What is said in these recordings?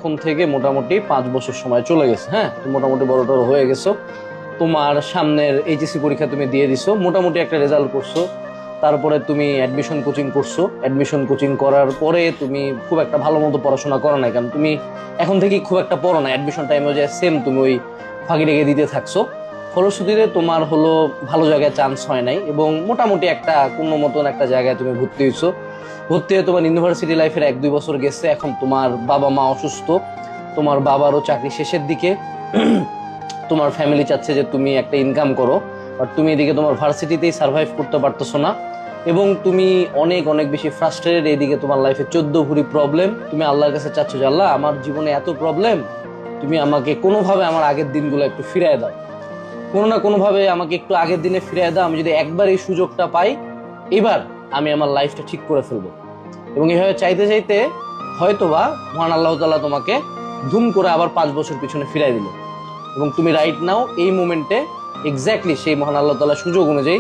এখন থেকে মোটামুটি 5 বছর সময় চলে গেছে। হ্যাঁ, তুমি মোটামুটি বড় টড় হয়ে গেছো। তোমার সামনের এইচএসসি পরীক্ষা তুমি দিয়ে দিছো, মোটামুটি একটা রেজাল্ট করছো। তারপরে তুমি অ্যাডমিশন কোচিং করছো। অ্যাডমিশন কোচিং করার পরে তুমি খুব একটা ভালো মতো পড়াশোনা করো না, কারণ তুমি এখন থেকেই খুব একটা পড়ো না। অ্যাডমিশন টাইমে যে সেম তুমি ওই ফাঁকি রেখে দিতে থাকছো। ফলশ্রুতিতে তোমার হলো ভালো জায়গায় চান্স হয় নাই, এবং মোটামুটি একটা কোনো মতন একটা জায়গায় তুমি ভর্তি হয়েছো। ভর্তি হয়ে তোমার ইউনিভার্সিটি লাইফের 1-2 বছর গেছে। এখন তোমার বাবা মা অসুস্থ, তোমার বাবারও চাকরি শেষের দিকে। তোমার ফ্যামিলি চাচ্ছে যে তুমি একটা ইনকাম করো, বাট তুমি এদিকে তোমার ভার্সিটিতেই সার্ভাইভ করতে পারতেছো না, এবং তুমি অনেক অনেক বেশি ফ্রাস্ট্রেটেড। এইদিকে তোমার লাইফে 14 ভরি প্রবলেম। তুমি আল্লাহর কাছে চাচ্ছ যে আল্লাহ, আমার জীবনে এত প্রবলেম, তুমি আমাকে কোনোভাবে আমার আগের দিনগুলো একটু ফিরিয়ে দাও, কোনো না কোনোভাবে আমাকে একটু আগের দিনে ফিরিয়ে দাও। আমি যদি একবার এই সুযোগটা পাই, এবার আমি আমার লাইফটা ঠিক করে ফেলবো। এবং এইভাবে চাইতে চাইতে হয়তোবা মহান আল্লাহ তাআলা তোমাকে ধুম করে আবার 5 বছর পিছনে ফিরাই দিল, এবং তুমি রাইট নাও এই মোমেন্টে এক্স্যাক্টলি সেই মহান আল্লাহ তাআলার সুযোগ অনুযায়ী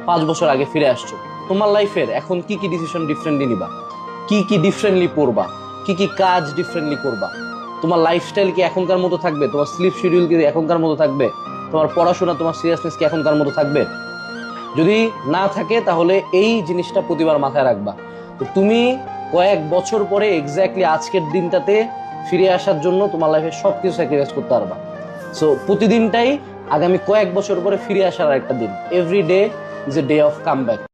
5 বছর আগে ফিরে আসছো। তোমার লাইফের এখন কি কি ডিসিশন ডিফারেন্টলি নিবা, কি কি ডিফারেন্টলি পড়বা, কি কি কাজ ডিফারেন্টলি করবা, তোমার লাইফস্টাইল কি এখনকার মতো থাকবে, তোমার স্লিপ শিডিউল কি এখনকার মতো থাকবে, তোমার পড়াশোনা, তোমার সিরিয়াসনেস কি এখনকার মতো থাকবে? যদি না থাকে তাহলে এই জিনিসটা প্রতিবার মাথায় রাখবা। তো তুমি কয়েক বছর পরে এক্স্যাক্টলি আজকের দিনটাতে ফিরে আসার জন্য তোমার লাইফে সবকিছু স্যাক্রিফাইস করতে পারবা। সো প্রতিদিনটাই আগামী কয়েক বছর পরে ফিরে আসার একটা দিন। Every day is a day of come back.